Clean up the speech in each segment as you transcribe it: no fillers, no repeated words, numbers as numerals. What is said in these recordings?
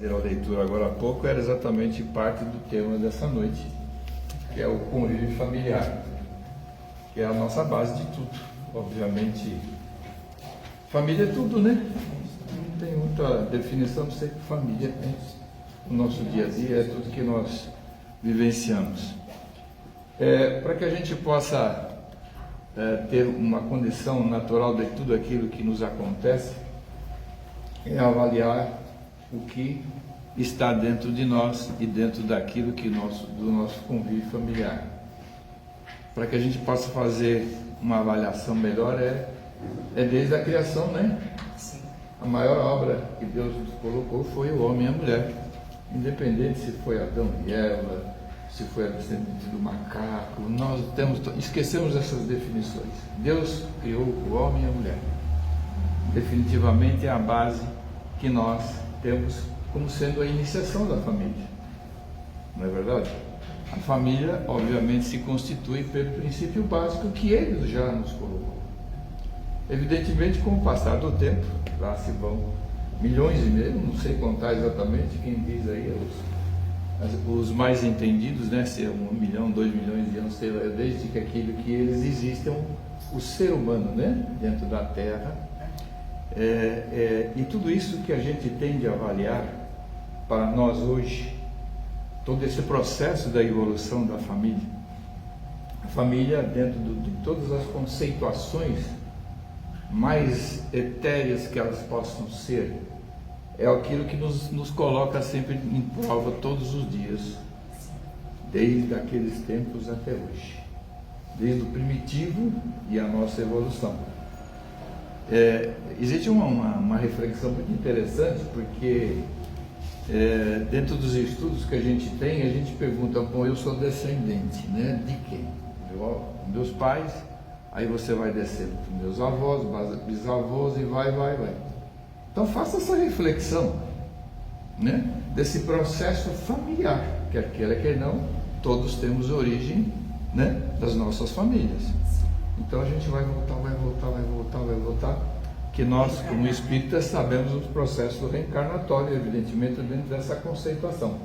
A leitura agora há pouco era exatamente parte do tema dessa noite, que é o convívio familiar, que é a nossa base de tudo. Obviamente, família é tudo, né? Não tem outra definição, não sei que família é o nosso dia a dia, é tudo que nós vivenciamos. Para que a gente possa ter uma condição natural de tudo aquilo que nos acontece, é avaliar o que está dentro de nós e dentro daquilo que do nosso convívio familiar. Para que a gente possa fazer uma avaliação melhor é desde a criação, né? Sim. A maior obra que Deus nos colocou foi o homem e a mulher, independente se foi Adão e Eva, se foi a descendente do macaco. Nós esquecemos essas definições. Deus criou o homem e a mulher. Definitivamente é a base que nós temos como sendo a iniciação da família, não é verdade? A família, obviamente, se constitui pelo princípio básico que Ele já nos colocou. Evidentemente, com o passar do tempo, lá se vão milhões e milhões, não sei contar exatamente, quem diz aí os mais entendidos, né? Se é 1 milhão, 2 milhões de anos, sei lá, desde que aquilo que eles existem, o ser humano, né? Dentro da Terra. E tudo isso que a gente tem de avaliar para nós hoje, todo esse processo da evolução da família, a família dentro de todas as conceituações mais etéreas que elas possam ser, é aquilo que nos coloca sempre em prova todos os dias, desde aqueles tempos até hoje, desde o primitivo e a nossa evolução. Existe uma reflexão muito interessante, porque dentro dos estudos que a gente tem, a gente pergunta, bom, eu sou descendente, né? De quem? Meus pais, aí você vai descendo para meus avós, bisavós e vai. Então faça essa reflexão, né? Desse processo familiar, quer queira, quer não, todos temos origem, né? Das nossas famílias. Então a gente vai voltar, que nós, como espíritas, sabemos os processos reencarnatórios, evidentemente, dentro dessa conceituação.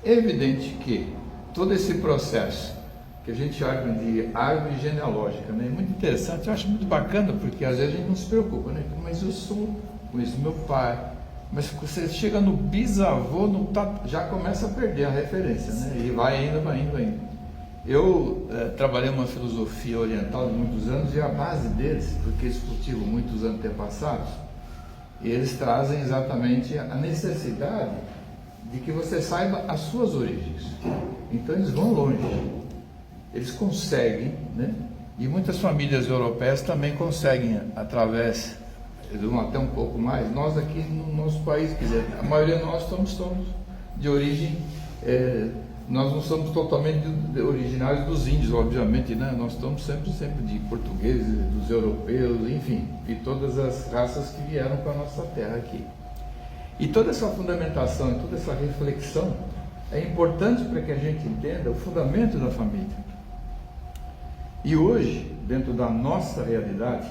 É evidente que todo esse processo, que a gente chama de árvore genealógica, né, é muito interessante, eu acho muito bacana, porque às vezes a gente não se preocupa, né? Mas eu conheço meu pai, mas você chega no bisavô, já começa a perder a referência, né? E vai indo. Eu trabalhei uma filosofia oriental de muitos anos, e a base deles, porque eles cultivam muitos antepassados, eles trazem exatamente a necessidade de que você saiba as suas origens. Então eles vão longe, eles conseguem, né? E muitas famílias europeias também conseguem, através, eles vão até um pouco mais. Nós aqui no nosso país, quer dizer, a maioria de nós somos de origem, nós não somos totalmente originários dos índios, obviamente, né? Nós estamos sempre de portugueses, dos europeus, enfim, de todas as raças que vieram para a nossa terra aqui. E toda essa fundamentação, toda essa reflexão é importante para que a gente entenda o fundamento da família. E hoje, dentro da nossa realidade,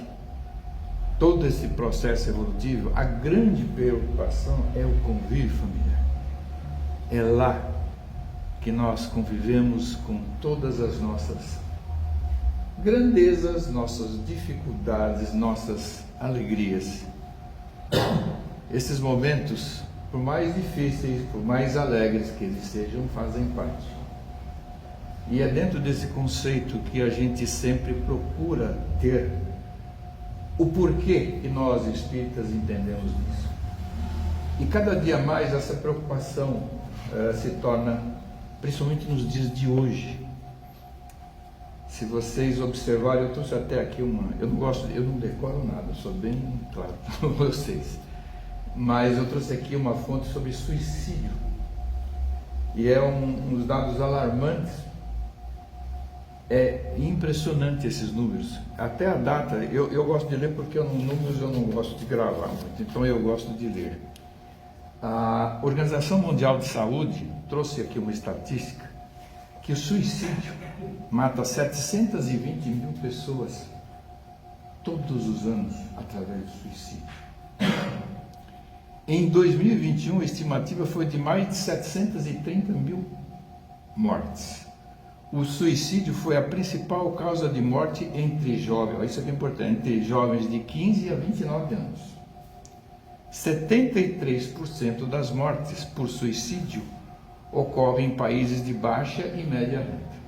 todo esse processo evolutivo, a grande preocupação é o convívio familiar. É lá que nós convivemos com todas as nossas grandezas, nossas dificuldades, nossas alegrias. Esses momentos, por mais difíceis, por mais alegres que eles sejam, fazem parte. E é dentro desse conceito que a gente sempre procura ter o porquê que nós espíritas entendemos isso. E cada dia mais essa preocupação se torna, principalmente nos dias de hoje. Se vocês observarem, eu trouxe até aqui eu não decoro nada, sou bem claro para vocês, mas eu trouxe aqui uma fonte sobre suicídio, e é uns dados alarmantes. É impressionante esses números, até a data, eu gosto de ler porque números eu não gosto de gravar muito, então eu gosto de ler. A Organização Mundial de Saúde trouxe aqui uma estatística que o suicídio mata 720 mil pessoas todos os anos através do suicídio. Em 2021, a estimativa foi de mais de 730 mil mortes. O suicídio foi a principal causa de morte entre jovens, isso aqui é importante, entre jovens de 15 a 29 anos. 73% das mortes por suicídio ocorrem em países de baixa e média renda.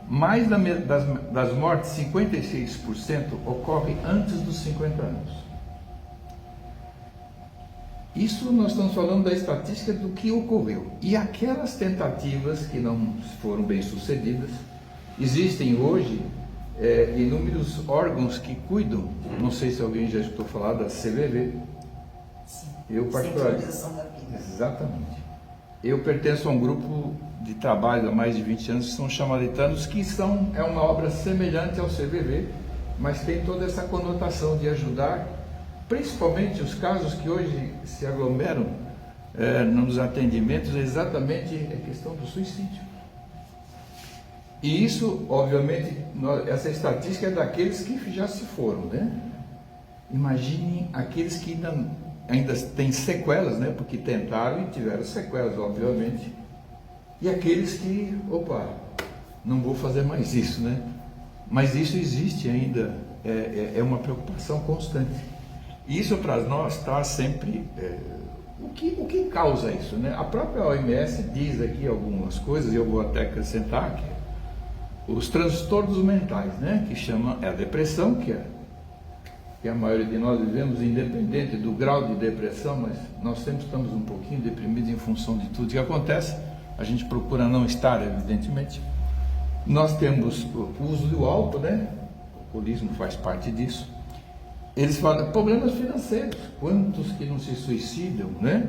Mais das mortes, 56%, ocorrem antes dos 50 anos. Isso nós estamos falando da estatística do que ocorreu. E aquelas tentativas que não foram bem sucedidas, existem hoje inúmeros órgãos que cuidam, não sei se alguém já escutou falar da CVV. Sim. Eu particularmente. Exatamente. Eu pertenço a um grupo de trabalho há mais de 20 anos que são chamaritanos, que é uma obra semelhante ao CVV, mas tem toda essa conotação de ajudar, principalmente os casos que hoje se aglomeram nos atendimentos, exatamente a questão do suicídio. E isso, obviamente, essa estatística é daqueles que já se foram, né? Imaginem aqueles que ainda têm sequelas, né? Porque tentaram e tiveram sequelas, obviamente. E aqueles que, não vou fazer mais isso, né? Mas isso existe ainda, é uma preocupação constante. E isso para nós está sempre... O que causa isso, né? A própria OMS diz aqui algumas coisas, e eu vou até acrescentar que os transtornos mentais, né? Que chama a depressão, que a maioria de nós vivemos, independente do grau de depressão, mas nós sempre estamos um pouquinho deprimidos em função de tudo que acontece. A gente procura não estar, evidentemente. Nós temos o uso do álcool, né? O alcoolismo faz parte disso. Eles falam problemas financeiros, quantos que não se suicidam, né?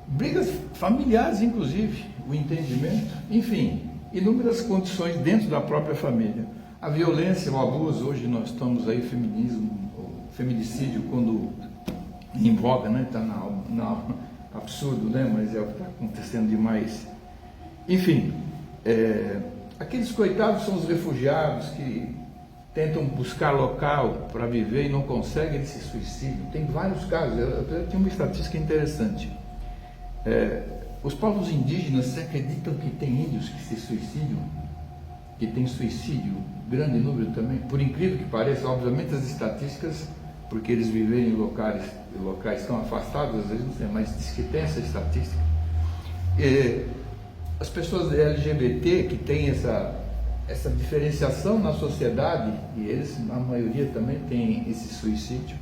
Brigas familiares, inclusive, o entendimento, enfim, inúmeras condições dentro da própria família. A violência, o abuso, hoje nós estamos aí, feminicídio, quando em voga, né? Está absurdo, né? Mas é o que está acontecendo demais. Enfim, aqueles coitados são os refugiados que tentam buscar local para viver e não conseguem, eles se suicidam. Tem vários casos. Eu tinha uma estatística interessante. Os povos indígenas acreditam que tem índios que se suicidam, que tem suicídio, grande número também. Por incrível que pareça, obviamente as estatísticas, porque eles vivem em locais tão afastados, às vezes não sei, mas diz que tem essa estatística. As pessoas LGBT que têm essa diferenciação na sociedade, e eles, na maioria, também têm esse suicídio.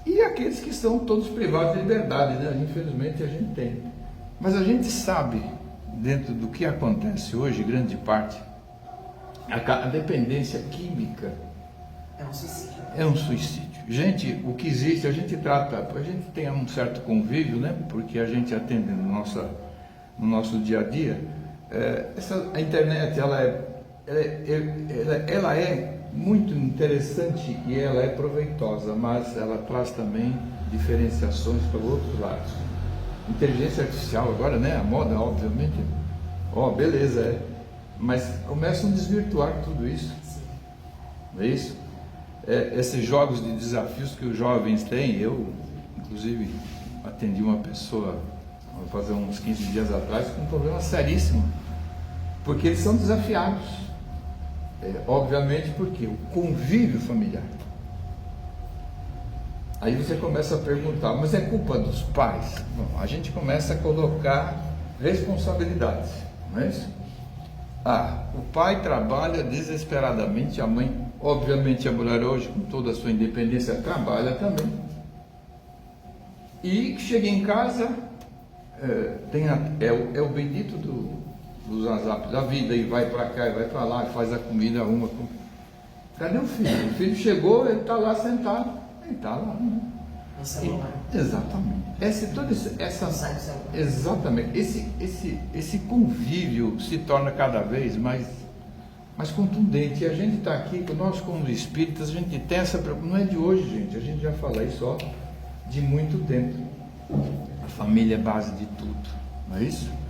E aqueles que são todos privados de liberdade, né? Infelizmente a gente tem. Mas a gente sabe, dentro do que acontece hoje, grande parte, a dependência química é um suicídio. É um suicídio. Gente, o que existe, a gente tem um certo convívio, né? Porque a gente atende no nosso dia a dia. A internet, ela é muito interessante e ela é proveitosa, mas ela traz também diferenciações para outros lados. Inteligência artificial agora, né? A moda, obviamente. Beleza, mas começam a desvirtuar tudo isso. Não é isso? Esses jogos de desafios que os jovens têm, eu, inclusive, atendi uma pessoa, vou fazer uns 15 dias atrás, com um problema seríssimo, porque eles são desafiados. Obviamente, porque o convívio familiar. Aí você começa a perguntar, mas é culpa dos pais? Bom, a gente começa a colocar responsabilidades, não é isso? O pai trabalha desesperadamente, a mãe, obviamente a mulher hoje, com toda a sua independência, trabalha também. E chega em casa, é o bendito dos WhatsApp da vida, e vai para cá, e vai para lá, e faz a comida, arruma. Cadê o filho? O filho chegou, ele está lá sentado, ele está lá. Né? No celular. Exatamente. Exatamente. Esse convívio se torna cada vez mais contundente. E a gente está aqui, nós como espíritas, a gente tem essa preocupação. Não é de hoje, gente. A gente já fala isso de muito tempo. A família é base de tudo. Não é isso?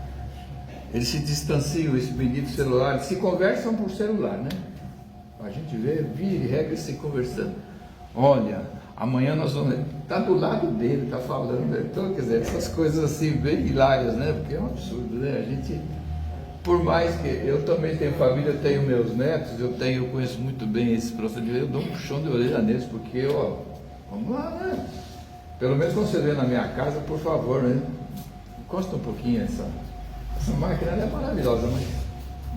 Eles se distanciam, esse bendito celular, eles se conversam por celular, né? A gente vê, vira e regra se conversando. Olha, Amanhã nós vamos... Está do lado dele, está falando. Então, quer dizer, essas coisas assim, bem hilárias, né? Porque é um absurdo, né? A gente, por mais que... Eu também tenho família, eu tenho meus netos, eu conheço muito bem esse procedimento, eu dou um puxão de orelha neles, porque, ó, vamos lá, né? Pelo menos quando você vê na minha casa, por favor, né? Encosta um pouquinho essa máquina, ela é maravilhosa, mas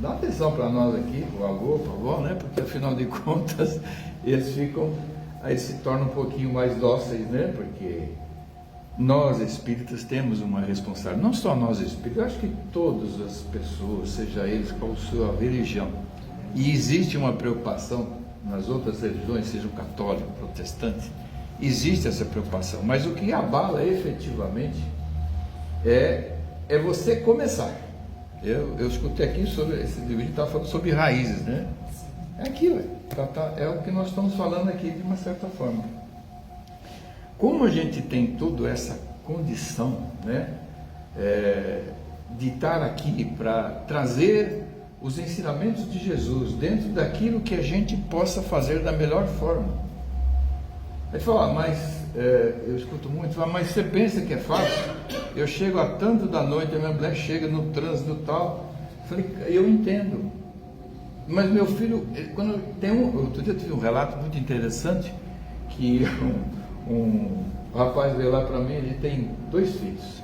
dá atenção para nós aqui, o avô, por favor, né? Porque afinal de contas, eles aí se tornam um pouquinho mais dóceis, né? Porque nós espíritas temos uma responsabilidade, não só nós espíritas, eu acho que todas as pessoas, seja eles qual sua religião, e existe uma preocupação nas outras religiões, seja o católico, protestante, existe essa preocupação, mas o que abala efetivamente é você começar. Eu escutei aqui sobre esse vídeo, estava falando sobre raízes, né? É aquilo, é o que nós estamos falando aqui de uma certa forma. Como a gente tem toda essa condição, né, de estar aqui para trazer os ensinamentos de Jesus dentro daquilo que a gente possa fazer da melhor forma. Aí fala, mas eu escuto muito, fala, mas você pensa que é fácil? Eu chego a tanto da noite, a minha mulher chega no trânsito e tal. Falei, eu entendo. Mas meu filho, quando outro dia eu tive um relato muito interessante, que um rapaz veio lá para mim, ele tem 2 filhos.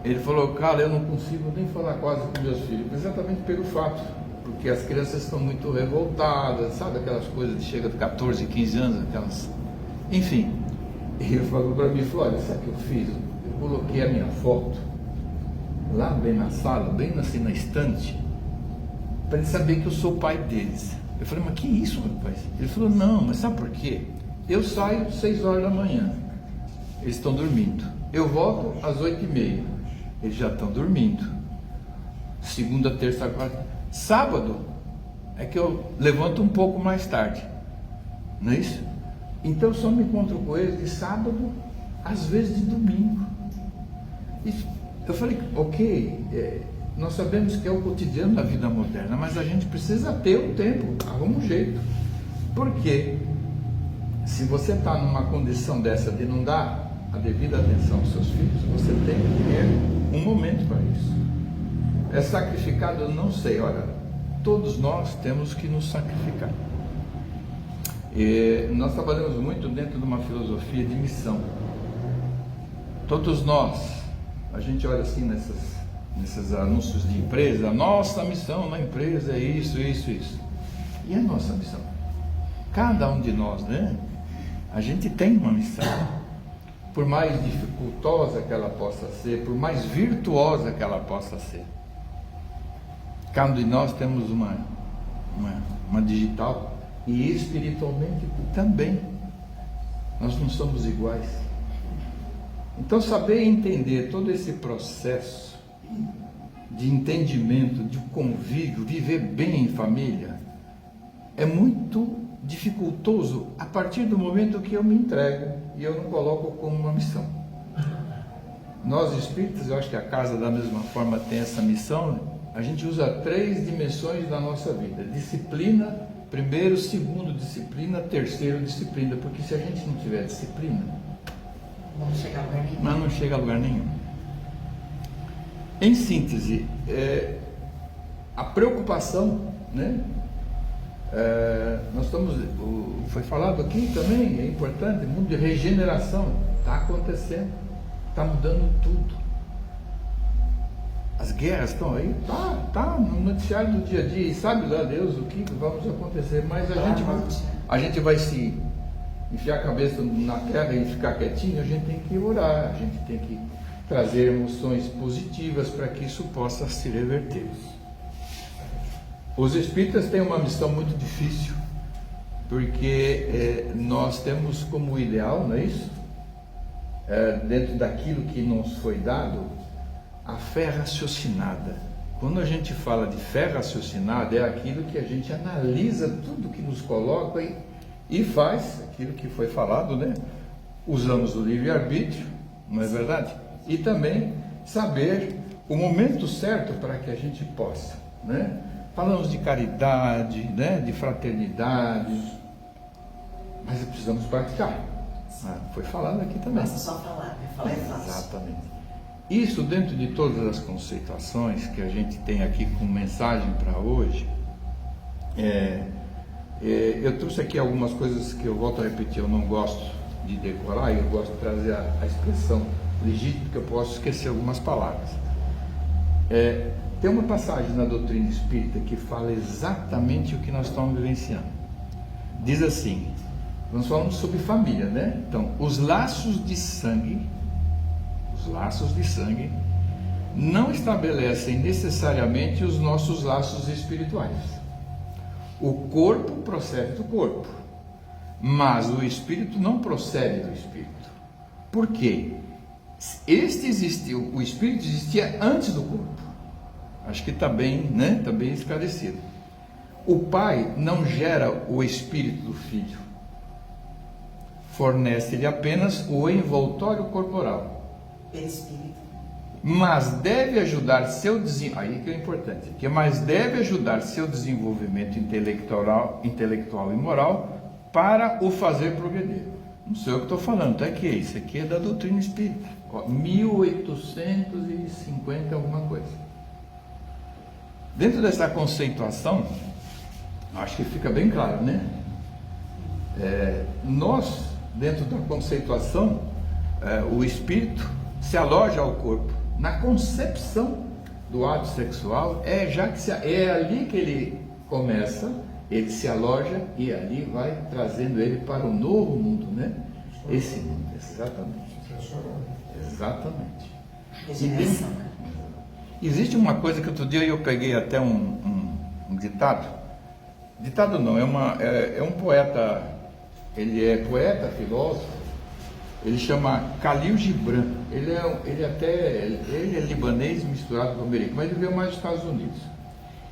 Ele falou, cara, eu não consigo nem falar quase com meus filhos, exatamente pelo fato, porque as crianças estão muito revoltadas, sabe aquelas coisas de chega de 14, 15 anos, aquelas... Enfim, ele falou para mim, falou, olha, sabe o que eu fiz? Eu coloquei a minha foto lá bem na sala, bem assim na estante, para ele saber que eu sou o pai deles. Eu falei, mas que isso, rapaz? Ele falou, não, mas sabe por quê? Eu saio 6 horas da manhã, eles estão dormindo. Eu volto às 8h30, eles já estão dormindo. Segunda, terça, quarta. Sábado é que eu levanto um pouco mais tarde, não é isso? Então eu só me encontro com eles de sábado, às vezes de domingo. E eu falei, ok, nós sabemos que é o cotidiano da vida moderna, mas a gente precisa ter o tempo, arruma um jeito. Porque se você está numa condição dessa de não dar a devida atenção aos seus filhos, você tem que ter um momento para isso. É sacrificado? Eu não sei, olha, todos nós temos que nos sacrificar. E nós trabalhamos muito dentro de uma filosofia de missão. Todos nós, a gente olha assim nesses anúncios de empresa, a nossa missão na empresa é isso, isso, isso. E a nossa missão? Cada um de nós, né? A gente tem uma missão. Por mais dificultosa que ela possa ser, por mais virtuosa que ela possa ser. Cada um de nós temos uma digital. E espiritualmente também, nós não somos iguais. Então saber entender todo esse processo de entendimento, de convívio, viver bem em família, é muito dificultoso a partir do momento que eu me entrego e eu não coloco como uma missão. Nós espíritas, eu acho que a casa da mesma forma tem essa missão, a gente usa 3 dimensões da nossa vida: disciplina, primeiro, segundo disciplina, terceiro disciplina, porque se a gente não tiver disciplina, não chega a lugar nenhum. Mas não chega a lugar nenhum. Em síntese, a preocupação, né? Nós estamos, foi falado aqui também, é importante, o mundo de regeneração está acontecendo, está mudando tudo. As guerras estão aí, tá no noticiário do dia a dia, e sabe lá Deus o que vamos acontecer, mas a gente vai se enfiar a cabeça na terra e ficar quietinho. A gente tem que orar, a gente tem que trazer emoções positivas para que isso possa se reverter. Os espíritas têm uma missão muito difícil, porque nós temos como ideal, não é isso? Dentro daquilo que nos foi dado, a fé raciocinada. Quando a gente fala de fé raciocinada, é aquilo que a gente analisa tudo que nos coloca e faz aquilo que foi falado, né? Usamos o livre-arbítrio, não é verdade? E também saber o momento certo para que a gente possa, né? Falamos de caridade, né? De fraternidade, mas precisamos praticar. Foi falado aqui também. Basta só falar, né? Falar é fácil. Exatamente. Isso dentro de todas as conceituações que a gente tem aqui como mensagem para hoje, eu trouxe aqui algumas coisas que eu volto a repetir, eu não gosto de decorar, eu gosto de trazer a expressão legítima, porque eu posso esquecer algumas palavras. Tem uma passagem na doutrina espírita que fala exatamente o que nós estamos vivenciando. Diz assim, nós falamos sobre família, né? Então, os laços de sangue não estabelecem necessariamente os nossos laços espirituais. O corpo procede do corpo, mas o espírito não procede do espírito. Por quê? O espírito existia antes do corpo. Acho que está bem, né? Está bem esclarecido. O pai não gera o espírito do filho, fornece-lhe apenas o envoltório corporal. Perispírito. Mas deve ajudar aí que é importante, mas deve ajudar seu desenvolvimento intelectual e moral para o fazer progredir. Não sei o que estou falando, tá aqui, isso aqui é da doutrina espírita, 1850 alguma coisa. Dentro dessa conceituação, acho que fica bem claro, né? Nós, dentro da conceituação, o espírito se aloja ao corpo. Na concepção do ato sexual, é ali que ele começa, ele se aloja e ali vai trazendo ele para o novo mundo, né? Esse mundo, exatamente. Existe uma coisa que outro dia eu peguei até um ditado não, é um poeta, ele é poeta, filósofo, ele chama Khalil Gibran, ele é libanês misturado com americano, mas ele veio mais dos Estados Unidos.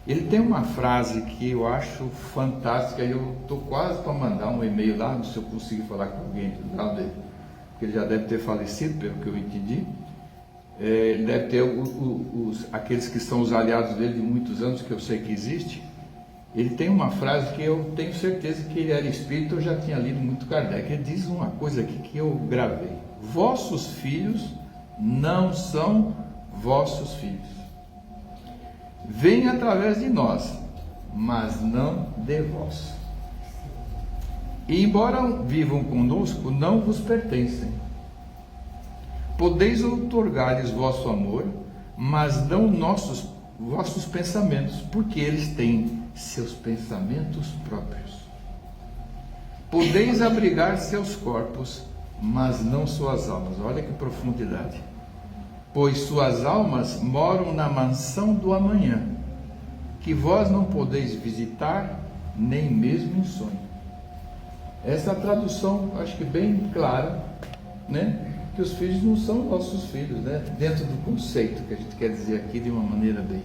Ele tem uma frase que eu acho fantástica, e eu estou quase para mandar um e-mail lá, se eu conseguir falar com alguém do lado dele, porque ele já deve ter falecido, pelo que eu entendi. Ele deve ter aqueles que são os aliados dele de muitos anos, que eu sei que existe. Ele tem uma frase que eu tenho certeza que ele era espírita, eu já tinha lido muito Kardec. Ele diz uma coisa aqui que eu gravei: vossos filhos não são vossos filhos. Vêm através de nós, mas não de vós. E embora vivam conosco, não vos pertencem. Podeis outorgar-lhes vosso amor, mas não vossos pensamentos, porque eles têm seus pensamentos próprios. Podeis abrigar seus corpos, mas não suas almas. Olha que profundidade. Pois suas almas moram na mansão do amanhã, que vós não podeis visitar, nem mesmo em sonho. Essa tradução, acho que bem clara, né? Que os filhos não são nossos filhos, né? Dentro do conceito que a gente quer dizer aqui de uma maneira bem.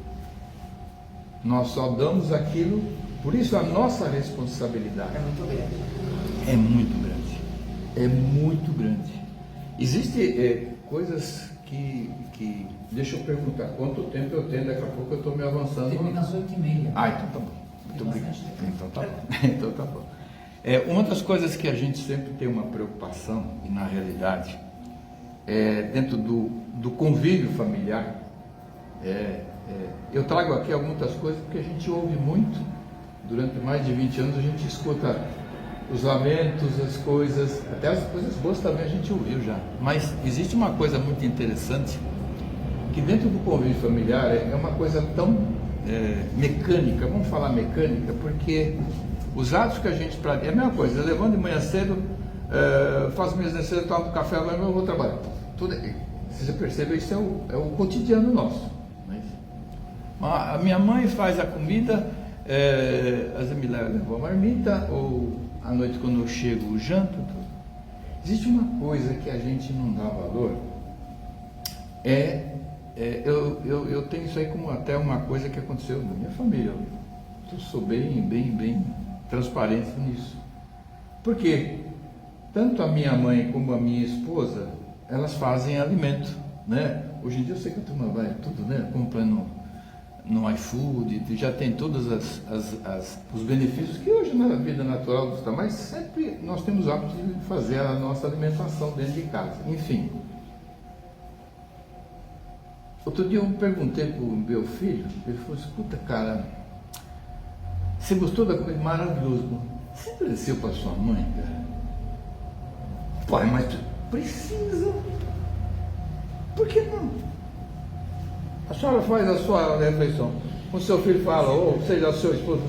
Nós só damos aquilo, por isso a nossa responsabilidade é muito grande. É muito grande. É muito grande. Existem coisas que. Deixa eu perguntar, quanto tempo eu tenho? Daqui a pouco eu estou me avançando. Termina às 8h30. Ah, então tá bom. Muito obrigado. Então tá bom. Então tá bom. Uma das coisas que a gente sempre tem uma preocupação, e na realidade, dentro do convívio familiar, eu trago aqui algumas coisas porque a gente ouve muito, durante mais de 20 anos a gente escuta os lamentos, as coisas, até as coisas boas também a gente ouviu já, mas existe uma coisa muito interessante, que dentro do convívio familiar é uma coisa tão mecânica, vamos falar mecânica, porque os atos que a gente pratica, é a mesma coisa, eu levanto de manhã cedo, faço minhas necessidades, tomo café, mas eu vou trabalhar. Tudo, se você percebe, isso é o cotidiano nosso. A minha mãe faz a comida, às vezes me leva a marmita, ou à noite quando eu chego, janto, tudo. Existe uma coisa que a gente não dá valor, eu tenho isso aí como até uma coisa que aconteceu na minha família. Eu sou bem transparente nisso. Porque tanto a minha mãe como a minha esposa, elas fazem alimento, né? Hoje em dia eu sei que a turma vai tudo, né? Comprando no iFood, já tem todos os benefícios que hoje na vida natural dos tamanhos, sempre nós temos o hábito de fazer a nossa alimentação dentro de casa. Enfim. Outro dia eu perguntei para o meu filho, ele falou, escuta cara, você gostou da comida? Maravilhoso. Você ofereceu para sua mãe, cara? Pai, mas tu precisa. Por que não? A senhora faz a sua refeição. O seu filho fala, ou seja, o seu esposo.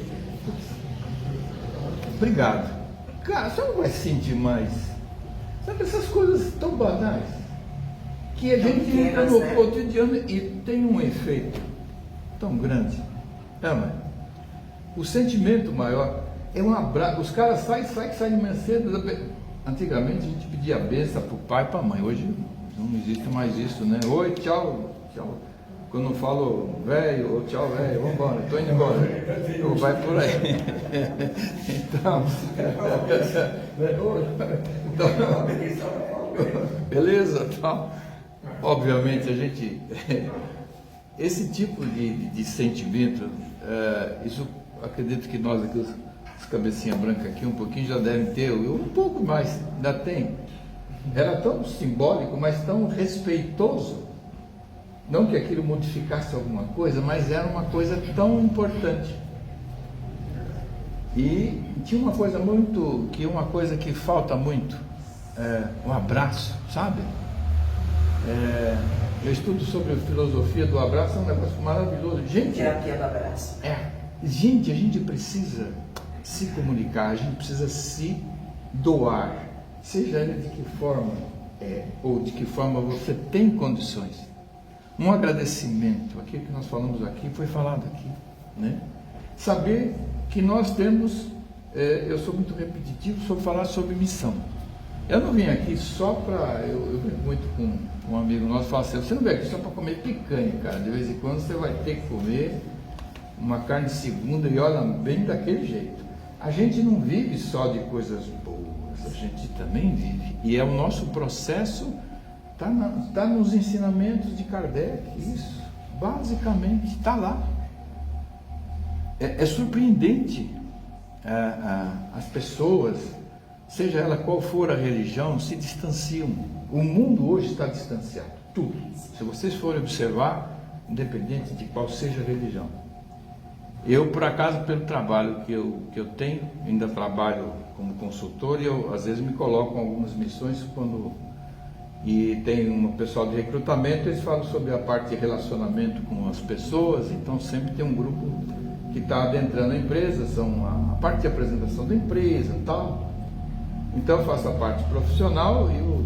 Obrigado. Cara, você não vai sentir mais. Sabe essas coisas tão banais que a gente entra no cotidiano e tem um efeito tão grande. É, mãe? O sentimento maior é um abraço. Os caras saem de manhã cedo. Antigamente a gente pedia a benção para o pai e para a mãe. Hoje não existe mais isso, né? Oi, tchau, tchau. Quando eu falo velho, ou tchau velho, vamos embora, estou indo embora. Ou vai por aí. Então, beleza, tal. Obviamente a gente. Esse tipo de sentimento, isso acredito que nós aqui, os cabecinha branca aqui, um pouquinho já devem ter, um pouco mais, ainda tem. Era tão simbólico, mas tão respeitoso. Não que aquilo modificasse alguma coisa, mas era uma coisa tão importante. E tinha uma coisa que falta muito, um abraço, sabe? Eu estudo sobre a filosofia do abraço, é um negócio maravilhoso. Gente, terapia do abraço. Gente, a gente precisa se comunicar, a gente precisa se doar, seja ele de que forma ou de que forma você tem condições. Um agradecimento, aquilo que nós falamos aqui, foi falado aqui, né? Saber que nós temos, eu sou muito repetitivo sobre falar sobre missão. Eu não vim aqui só para, eu venho muito com um amigo nosso, fala assim, você não veio aqui só para comer picanha, cara, de vez em quando você vai ter que comer uma carne segunda e olha, bem daquele jeito. A gente não vive só de coisas boas, a gente também vive, e é o nosso processo. Está nos ensinamentos de Kardec, isso, basicamente, está lá. É surpreendente as pessoas, seja ela qual for a religião, se distanciam. O mundo hoje está distanciado, tudo. Se vocês forem observar, independente de qual seja a religião. Eu, por acaso, pelo trabalho que eu tenho, ainda trabalho como consultor, e eu às vezes me coloco em algumas missões e tem um pessoal de recrutamento, eles falam sobre a parte de relacionamento com as pessoas, então sempre tem um grupo que está adentrando a empresa, são a parte de apresentação da empresa e tal. Então eu faço a parte profissional e o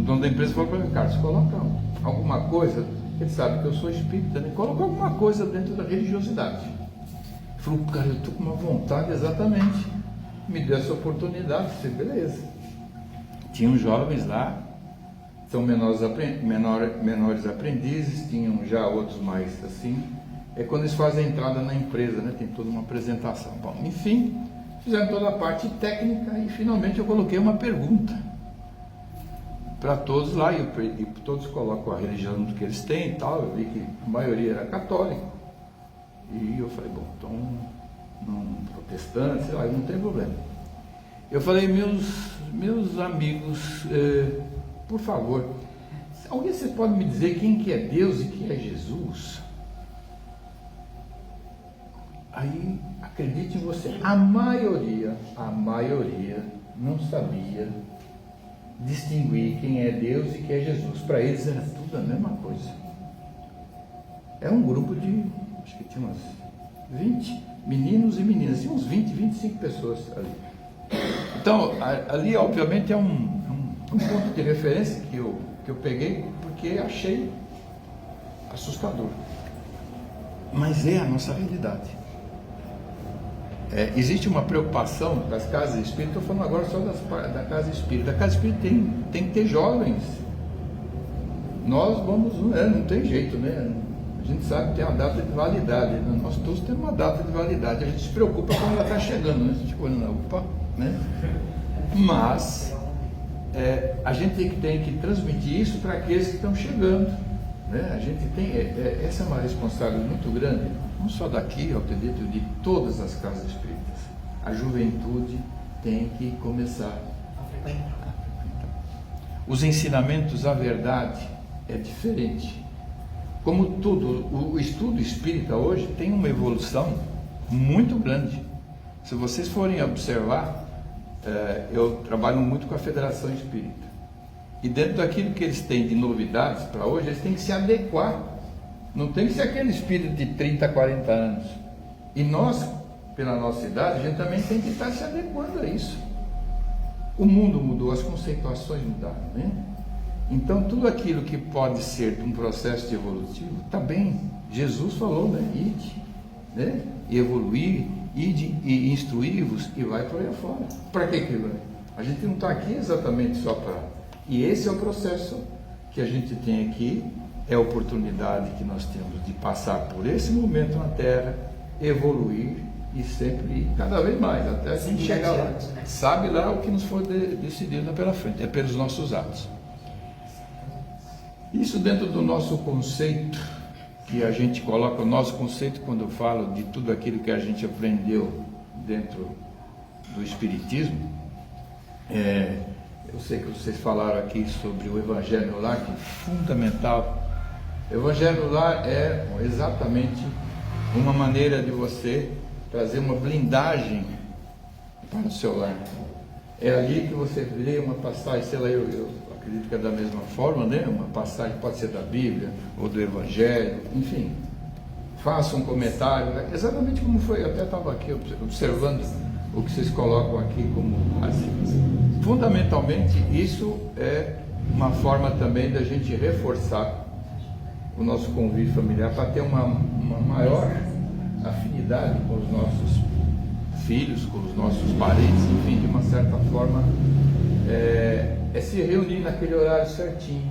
dono da empresa falou para mim, Carlos, coloca alguma coisa, ele sabe que eu sou espírita, né? Coloca alguma coisa dentro da religiosidade. Ele falou, cara, eu estou com uma vontade, exatamente, me deu essa oportunidade, eu disse, beleza. Tinham jovens lá, são menores aprendizes, tinham já outros mais assim. É quando eles fazem a entrada na empresa, né? Tem toda uma apresentação. Bom, enfim, fizeram toda a parte técnica e finalmente eu coloquei uma pergunta para todos lá, e todos colocam a religião que eles têm e tal. Eu vi que a maioria era católico. E eu falei, bom, então, não protestante, sei lá, não tem problema. Eu falei, meus amigos, por favor, alguém vocês pode me dizer quem que é Deus e quem é Jesus? Aí, acredite em você, a maioria não sabia distinguir quem é Deus e quem é Jesus. Para eles era tudo a mesma coisa. É um grupo de, acho que tinha umas 20 meninos e meninas, tinha uns 20, 25 pessoas ali. Então, ali obviamente é um ponto de referência que eu peguei, porque achei assustador. Mas é a nossa realidade. Existe uma preocupação das casas espíritas, estou falando agora só da casa espírita. A casa espírita tem que ter jovens. Nós vamos, não tem jeito, né? A gente sabe que tem uma data de validade, né? Nós todos temos uma data de validade. A gente se preocupa quando ela está chegando, né? A gente olha, opa, né? Mas a gente tem que transmitir isso para aqueles que estão chegando. né? A gente tem, essa é uma responsabilidade muito grande, não só daqui, eu acredito, de todas as casas espíritas. A juventude tem que começar A frequentar. a frequentar. Os ensinamentos, a verdade, é diferente. Como tudo, o estudo espírita hoje tem uma evolução muito grande. Se vocês forem observar, eu trabalho muito com a Federação Espírita. E dentro daquilo que eles têm de novidades para hoje, eles têm que se adequar. Não tem que ser aquele espírito de 30, 40 anos. E nós, pela nossa idade, a gente também tem que estar se adequando a isso. O mundo mudou, as conceituações mudaram, né? Então, tudo aquilo que pode ser um processo evolutivo, está bem. Jesus falou, né? Ide, né? E evoluir, ide e instruir-vos, e vai por aí afora. Para que vai? A gente não está aqui exatamente só para... E esse é o processo que a gente tem aqui, é a oportunidade que nós temos de passar por esse momento na Terra, evoluir e sempre ir cada vez mais, até a gente chegar lá. Né? Sabe lá o que nos for decidido pela frente, é pelos nossos atos. Isso dentro do nosso conceito, que a gente coloca o nosso conceito quando eu falo de tudo aquilo que a gente aprendeu dentro do Espiritismo. Eu sei que vocês falaram aqui sobre o Evangelho no Lar, que é fundamental. O Evangelho no Lar é exatamente uma maneira de você trazer uma blindagem para o seu lar. É ali que você lê uma passagem, sei lá, eu acredito que é da mesma forma, né? Uma passagem pode ser da Bíblia ou do Evangelho, enfim. Faça um comentário, né? Exatamente como foi, eu até estava aqui observando o que vocês colocam aqui como base. Fundamentalmente, isso é uma forma também da gente reforçar o nosso convívio familiar para ter uma maior afinidade com os nossos filhos, com os nossos parentes, enfim, de uma certa forma, é se reunir naquele horário certinho.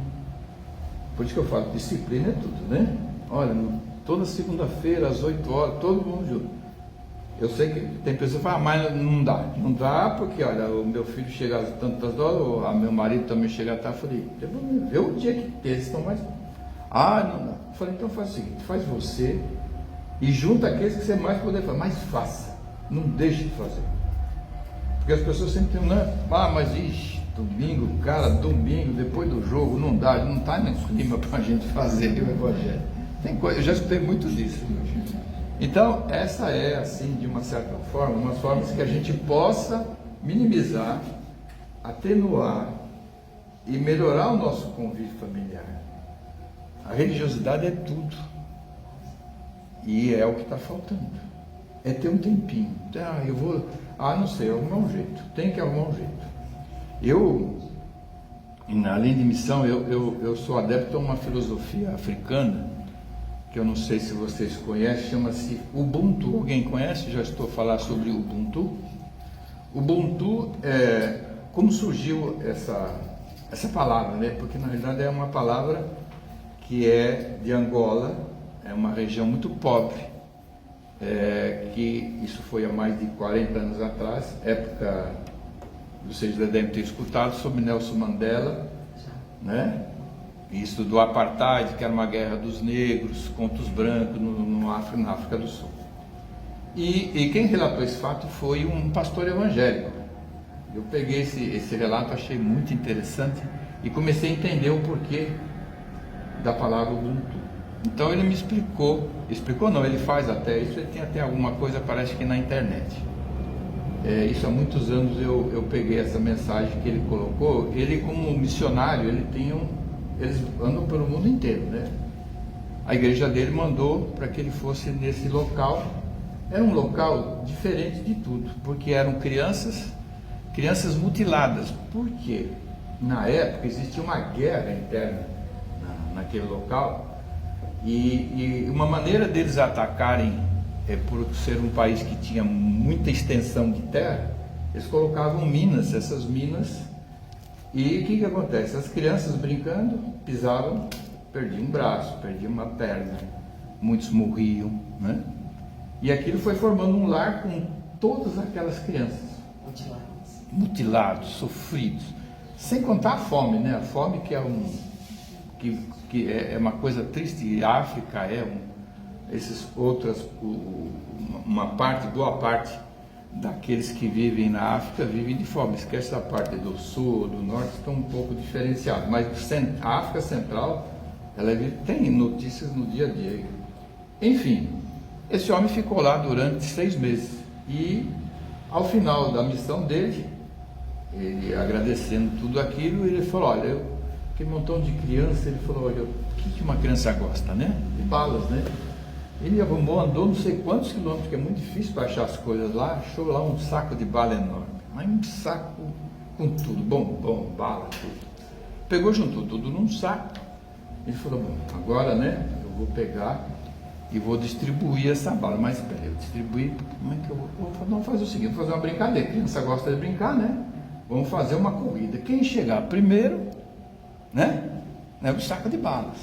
Por isso que eu falo, disciplina é tudo, né? Olha, toda segunda-feira, às 8 horas, todo mundo junto. Eu sei que tem pessoas que falam, mas não dá porque, olha, o meu filho chega às tantas horas, ou meu marido também chega à tarde. Eu falei, vê o dia que eles estão mais... não dá. Eu falei, então faz o seguinte, faz você e junta aqueles que você mais puder fazer, mas faça, não deixe de fazer. Porque as pessoas sempre tem mas domingo, domingo, depois do jogo, não dá, não está no clima para a gente fazer o Evangelho. Tem coisa, eu já escutei muito disso. Então, essa é, assim, de uma certa forma, umas formas que a gente possa minimizar, atenuar e melhorar o nosso convívio familiar. A religiosidade é tudo. E é o que está faltando. É ter um tempinho. Não sei, arrumar um jeito. Tem que arrumar um jeito. Além de missão, eu sou adepto a uma filosofia africana, que eu não sei se vocês conhecem, chama-se Ubuntu. Alguém conhece? Já estou a falar sobre Ubuntu. Ubuntu, como surgiu essa palavra, né? Porque na realidade é uma palavra que é de Angola, é uma região muito pobre, que isso foi há mais de 40 anos atrás, época, vocês devem ter escutado, sobre Nelson Mandela, né? Isso do apartheid, que era uma guerra dos negros contra os brancos na África do Sul. E quem relatou esse fato foi um pastor evangélico. Eu peguei esse relato, achei muito interessante e comecei a entender o porquê da palavra Ubuntu. Então ele me explicou não, ele faz até isso, ele tem até alguma coisa, parece que na internet. Isso há muitos anos eu peguei essa mensagem que ele colocou. Ele, como missionário, eles andam pelo mundo inteiro, né? A igreja dele mandou para que ele fosse nesse local. Era um local diferente de tudo, porque eram crianças mutiladas. Por quê? Na época existia uma guerra interna naquele local, e uma maneira deles atacarem, por ser um país que tinha muita extensão de terra, eles colocavam minas, essas minas. E o que acontece? As crianças brincando, pisavam, perdiam um braço, perdiam uma perna, muitos morriam, né? E aquilo foi formando um lar com todas aquelas crianças mutilados, sofridos, sem contar a fome, né? A fome que que é uma coisa triste, e a África boa parte daqueles que vivem na África vivem de fome. Esquece a parte do sul, do norte, estão um pouco diferenciados, mas a África Central, tem notícias no dia a dia. Enfim, esse homem ficou lá durante 6 meses e ao final da missão dele, ele agradecendo tudo aquilo, ele falou, olha, aquele montão de criança, ele falou, olha, o que uma criança gosta, né? De balas, né? Ele andou não sei quantos quilômetros, porque é muito difícil para achar as coisas lá, achou lá um saco de bala enorme, mas um saco com tudo, bombom, bala, tudo. Pegou, juntou tudo num saco. Ele falou, bom, agora, né, eu vou pegar e vou distribuir essa bala. Mas espera, eu distribuir, como é que eu vou? Vamos fazer o seguinte, vou fazer uma brincadeira. A criança gosta de brincar, né? Vamos fazer uma corrida. Quem chegar primeiro, né, leva o saco de balas.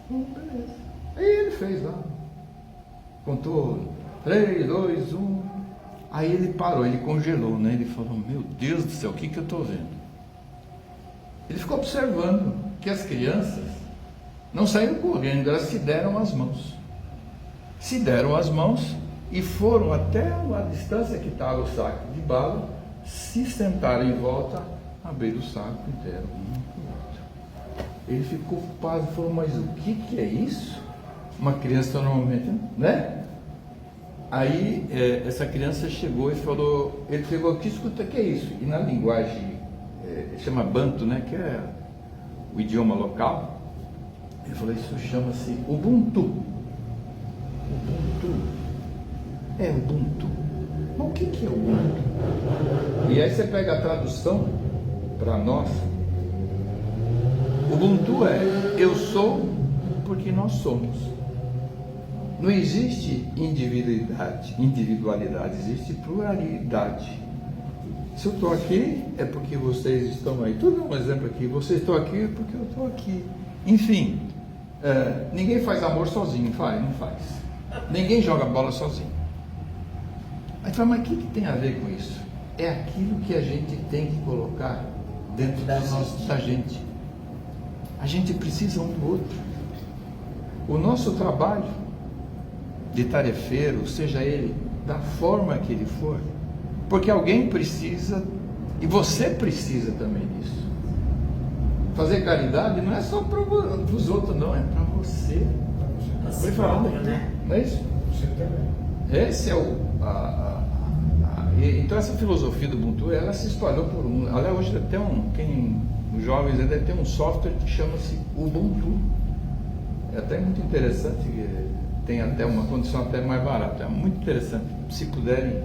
Beleza. Aí ele fez lá. Contou 3, 2, 1. Aí ele parou, ele congelou, né? Ele falou, meu Deus do céu, o que eu estou vendo? Ele ficou observando que as crianças não saíram correndo, elas se deram as mãos. Se deram as mãos e foram até a distância que estava o saco de bala, se sentaram em volta, abriram o saco inteiro, um para o outro. Ele ficou pasmo e falou, mas o que é isso? Uma criança normalmente, né? Aí essa criança chegou e falou, ele pegou aqui, escuta, o que é isso? E na linguagem, chama Banto, né? Que é o idioma local. Ele falou, isso chama-se Ubuntu. Ubuntu. Ubuntu. Mas o que é Ubuntu? E aí você pega a tradução para nós. Ubuntu é eu sou porque nós somos. Não existe individualidade, existe pluralidade. Se eu estou aqui, é porque vocês estão aí. Tudo é um exemplo aqui. Vocês estão aqui porque eu estou aqui. Enfim, ninguém faz amor sozinho, faz? Não faz. Ninguém joga bola sozinho. Aí fala, mas o que tem a ver com isso? É aquilo que a gente tem que colocar dentro da gente. A gente precisa um do outro. O nosso trabalho de tarefeiro, seja ele da forma que ele for, porque alguém precisa, e você precisa também disso. Fazer caridade não é só para os outros, não, é para você. Foi falando aqui, né? Não é isso? Você também. Esse é então essa filosofia do Ubuntu, ela se espalhou por um. Olha, hoje até os jovens deve ter um software que chama-se Ubuntu. É até muito interessante, tem até uma condição até mais barata. É muito interessante. Se puderem,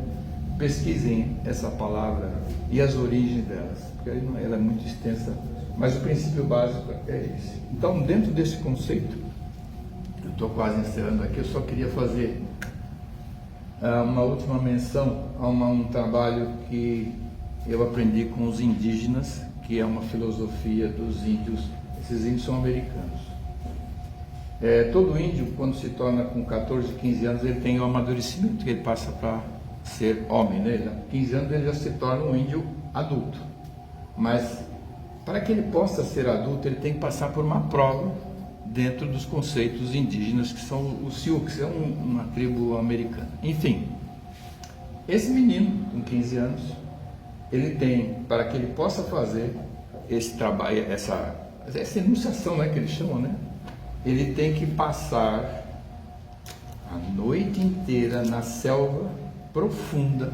pesquisem essa palavra e as origens delas, porque ela é muito extensa, mas o princípio básico é esse. Então, dentro desse conceito, eu estou quase encerrando aqui, eu só queria fazer uma última menção a um trabalho que eu aprendi com os indígenas, que é uma filosofia dos índios. Esses índios são americanos. Todo índio, quando se torna com 14, 15 anos, ele tem o amadurecimento, que ele passa para ser homem, né? Com 15 anos ele já se torna um índio adulto. Mas, para que ele possa ser adulto, ele tem que passar por uma prova dentro dos conceitos indígenas, que são os Sioux, que são uma tribo americana. Enfim, esse menino, com 15 anos, ele tem, para que ele possa fazer esse trabalho, essa enunciação, né, que eles chamam, né? Ele tem que passar a noite inteira na selva profunda,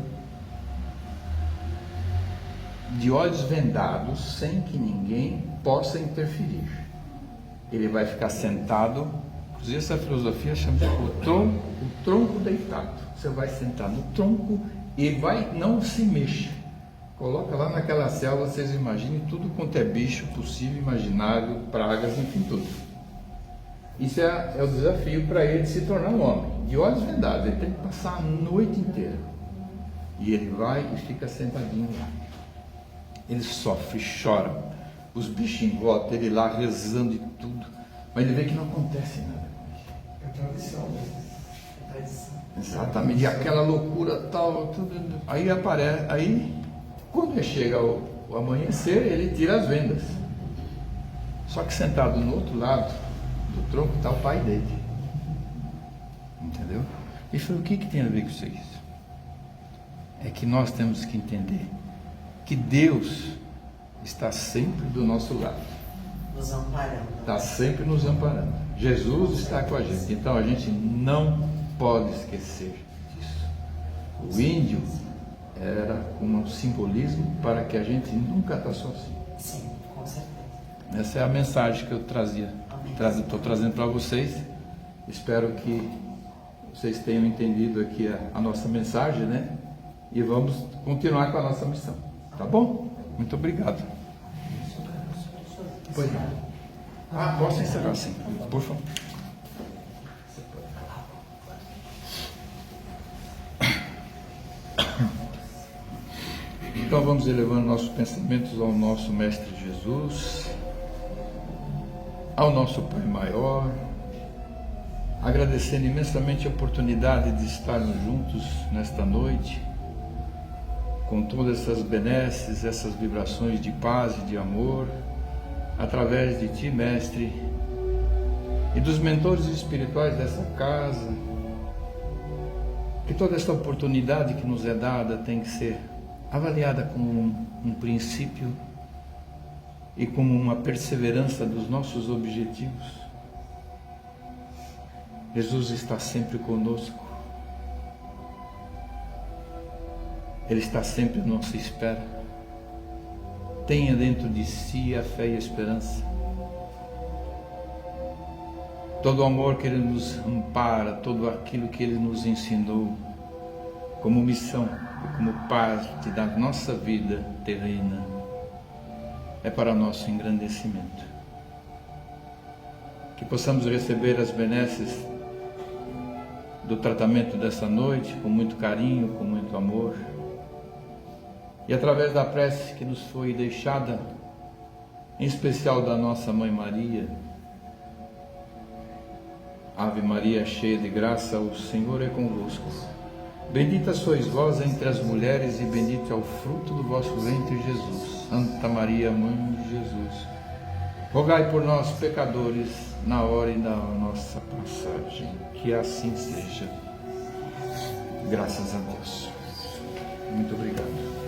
de olhos vendados, sem que ninguém possa interferir. Ele vai ficar sentado, inclusive essa filosofia chama de o tronco deitado. Você vai sentar no tronco e não se mexa. Coloca lá naquela selva, vocês imaginem tudo quanto é bicho possível, imaginário, pragas, enfim, tudo. Isso é o desafio para ele se tornar um homem. De olhos vendados, ele tem que passar a noite inteira. E ele vai e fica sentadinho lá. Ele sofre, chora. Os bichos em volta, ele lá rezando e tudo. Mas ele vê que não acontece nada com ele. É tradição, né? É tradição. Exatamente. E aquela loucura tal, tudo. Aí aparece, quando chega o amanhecer, ele tira as vendas. Só que sentado no outro lado do tronco está o pai dele. Entendeu? Ele falou, o que tem a ver com isso? É que nós temos que entender que Deus está sempre do nosso lado. Nos amparando. Está sempre nos amparando. Jesus está com a gente. Então a gente não pode esquecer disso. O índio era um simbolismo para que a gente nunca está sozinho. Sim, com certeza. Essa é a mensagem que eu trazia. Estou trazendo para vocês. Espero que vocês tenham entendido aqui a nossa mensagem, né? E vamos continuar com a nossa missão. Tá bom? Muito obrigado. Pois não. Posso encerrar sim, por favor. Então vamos elevando nossos pensamentos ao nosso Mestre Jesus, ao nosso Pai Maior, agradecendo imensamente a oportunidade de estarmos juntos nesta noite, com todas essas benesses, essas vibrações de paz e de amor, através de Ti, Mestre, e dos mentores espirituais dessa casa, que toda esta oportunidade que nos é dada tem que ser avaliada como um princípio e como uma perseverança dos nossos objetivos. Jesus está sempre conosco. Ele está sempre à nossa espera. Tenha dentro de si a fé e a esperança. Todo o amor que Ele nos ampara, todo aquilo que Ele nos ensinou como missão e como parte da nossa vida terrena, é para nosso engrandecimento. Que possamos receber as benesses do tratamento dessa noite com muito carinho, com muito amor, e através da prece que nos foi deixada, em especial da nossa Mãe Maria. Ave Maria, cheia de graça, o Senhor é convosco. Bendita sois vós entre as mulheres e bendito é o fruto do vosso ventre, Jesus. Santa Maria, Mãe de Jesus, rogai por nós, pecadores, na hora e da nossa passagem. Que assim seja. Graças a Deus. Muito obrigado.